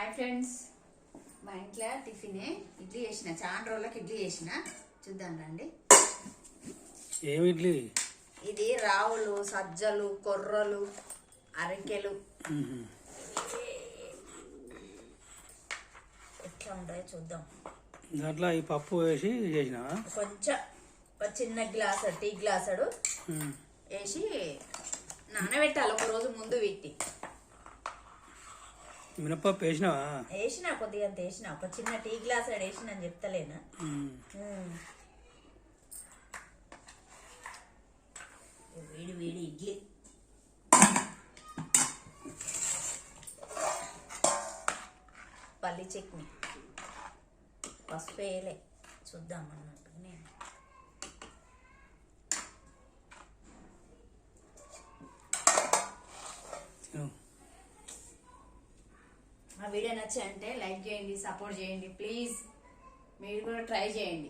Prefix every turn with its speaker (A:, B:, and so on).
A: Hi friends, మా ఇంట్లో టిఫినే ఇడ్లీ చేసిన. చాలా రోజులకి ఇడ్లీ చేసిన, చూద్దాం రండి.
B: ఏమి ఇడ్లీ?
A: ఇది రావులు, సజ్జలు, కొర్రలు, అరికెలు ఎట్లా ఉంటాయో చూద్దాం.
B: దాంట్లో ఈ పప్పు వేసి చేసిన
A: కొంచెం చిన్న గ్లాసు, టీ గ్లాసుడు వేసి నానబెట్టాలి. ఒక రోజు ముందు పెట్టి
B: మినపప్పు వేసినావా?
A: వేసిన కొద్దిగా అంత వేసిన, ఒక చిన్న టీ గ్లాస్ వేసిన అని చెప్తలేనా. వేడి వేడి ఇడ్లీ. పల్లి చట్నీ, పసుపు వేయలే, చూద్దాం అన్నట్టు నేను. మా వీడియో నచ్చంటే లైక్ చేయండి, సపోర్ట్ చేయండి ప్లీజ్. మీరు కూడా ట్రై చేయండి.